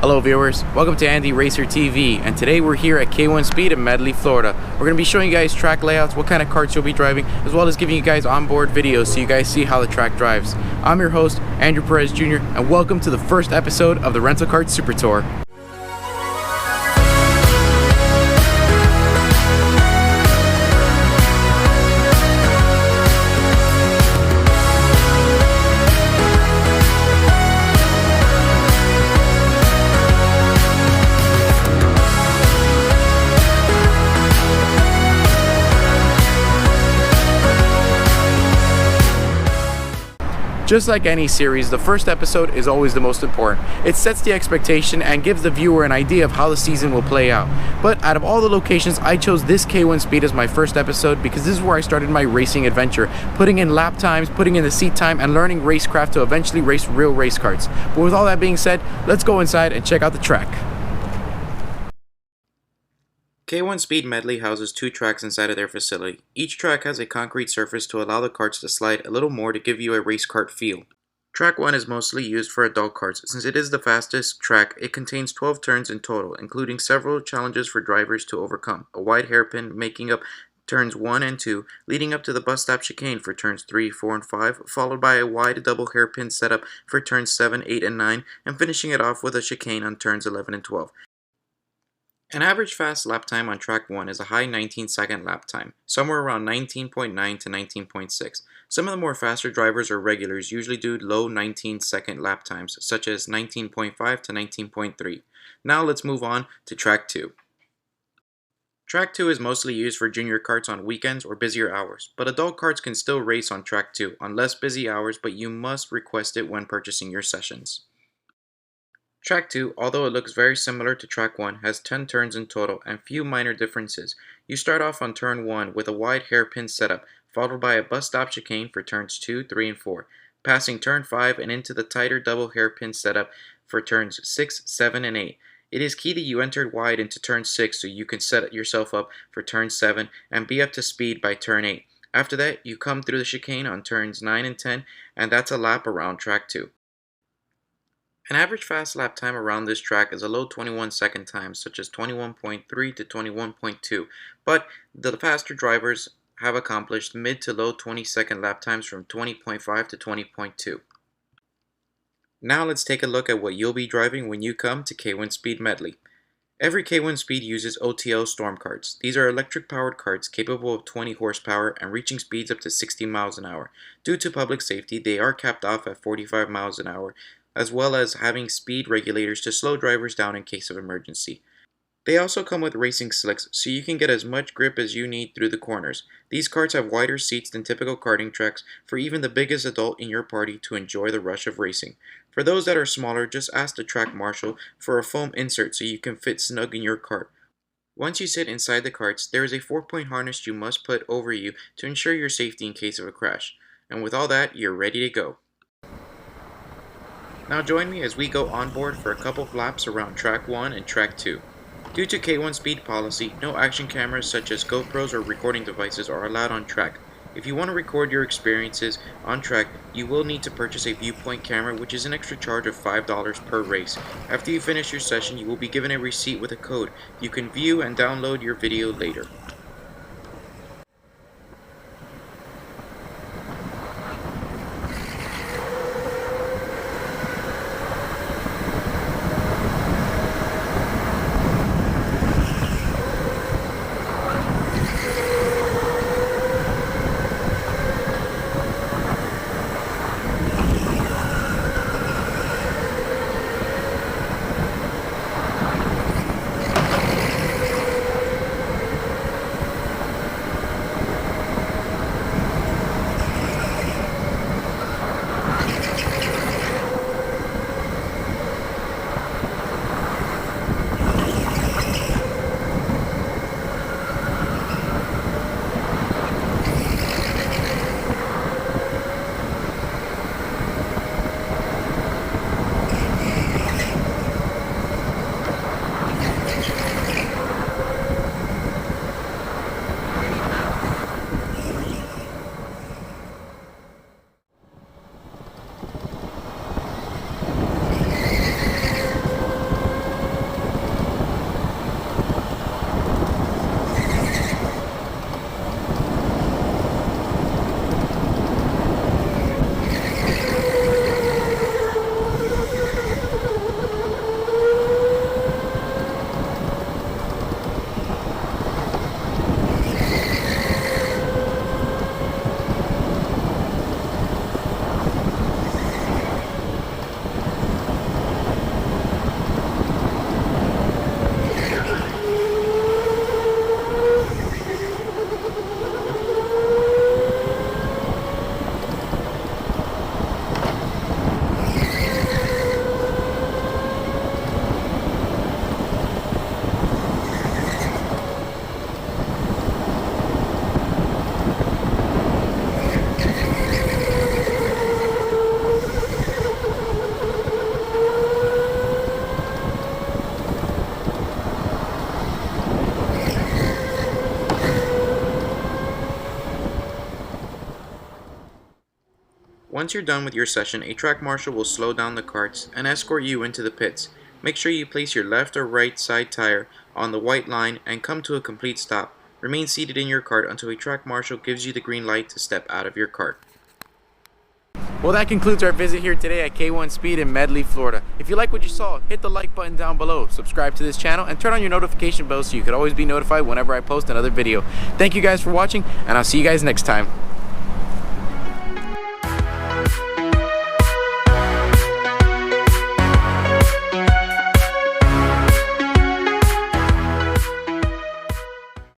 Hello viewers, welcome to Andy Racer TV, and today we're here at K1 Speed in Medley, Florida. We're going to be showing you guys track layouts, what kind of karts you'll be driving, as well as giving you guys onboard videos so you guys see how the track drives. I'm your host, Andrew Perez Jr., and welcome to the first episode of the Rental Kart Super Tour. Just like any series, the first episode is always the most important. It sets the expectation and gives the viewer an idea of how the season will play out. But out of all the locations, I chose this K1 Speed as my first episode because this is where I started my racing adventure, putting in lap times, putting in the seat time, and learning racecraft to eventually race real race karts. But with all that being said, let's go inside and check out the track. K1 Speed Medley houses two tracks inside of their facility. Each track has a concrete surface to allow the karts to slide a little more to give you a race kart feel. Track 1 is mostly used for adult karts. Since it is the fastest track, it contains 12 turns in total, including several challenges for drivers to overcome. A wide hairpin making up turns 1 and 2, leading up to the bus stop chicane for turns 3, 4, and 5, followed by a wide double hairpin setup for turns 7, 8, and 9, and finishing it off with a chicane on turns 11 and 12. An average fast lap time on track 1 is a high 19-second lap time, somewhere around 19.9 to 19.6. Some of the more faster drivers or regulars usually do low 19-second lap times, such as 19.5 to 19.3. Now let's move on to track 2. Track 2 is mostly used for junior karts on weekends or busier hours, but adult karts can still race on track 2 on less busy hours, but you must request it when purchasing your sessions. Track 2, although it looks very similar to Track 1, has 10 turns in total and few minor differences. You start off on turn 1 with a wide hairpin setup, followed by a bus stop chicane for turns 2, 3, and 4, passing turn 5 and into the tighter double hairpin setup for turns 6, 7, and 8. It is key that you entered wide into turn 6 so you can set yourself up for turn 7 and be up to speed by turn 8. After that, you come through the chicane on turns 9 and 10, and that's a lap around Track 2. An average fast lap time around this track is a low 21-second time, such as 21.3 to 21.2, but the faster drivers have accomplished mid to low 20-second lap times from 20.5 to 20.2. Now let's take a look at what you'll be driving when you come to K1 Speed Medley. Every K1 Speed uses OTL storm karts. These are electric-powered karts capable of 20 horsepower and reaching speeds up to 60 miles an hour. Due to public safety, they are capped off at 45 miles an hour, as well as having speed regulators to slow drivers down in case of emergency. They also come with racing slicks, so you can get as much grip as you need through the corners. These karts have wider seats than typical karting tracks for even the biggest adult in your party to enjoy the rush of racing. For those that are smaller, just ask the track marshal for a foam insert so you can fit snug in your kart. Once you sit inside the karts, there is a 4-point harness you must put over you to ensure your safety in case of a crash. And with all that, you're ready to go. Now join me as we go on board for a couple of laps around Track 1 and Track 2. Due to K1 Speed policy, no action cameras such as GoPros or recording devices are allowed on track. If you want to record your experiences on track, you will need to purchase a viewpoint camera, which is an extra charge of $5 per race. After you finish your session, you will be given a receipt with a code. You can view and download your video later. Once you're done with your session, a track marshal will slow down the karts and escort you into the pits. Make sure you place your left or right side tire on the white line and come to a complete stop. Remain seated in your kart until a track marshal gives you the green light to step out of your kart. Well, that concludes our visit here today at K1 Speed in Medley, Florida. If you like what you saw, hit the like button down below, subscribe to this channel, and turn on your notification bell so you can always be notified whenever I post another video. Thank you guys for watching, and I'll see you guys next time.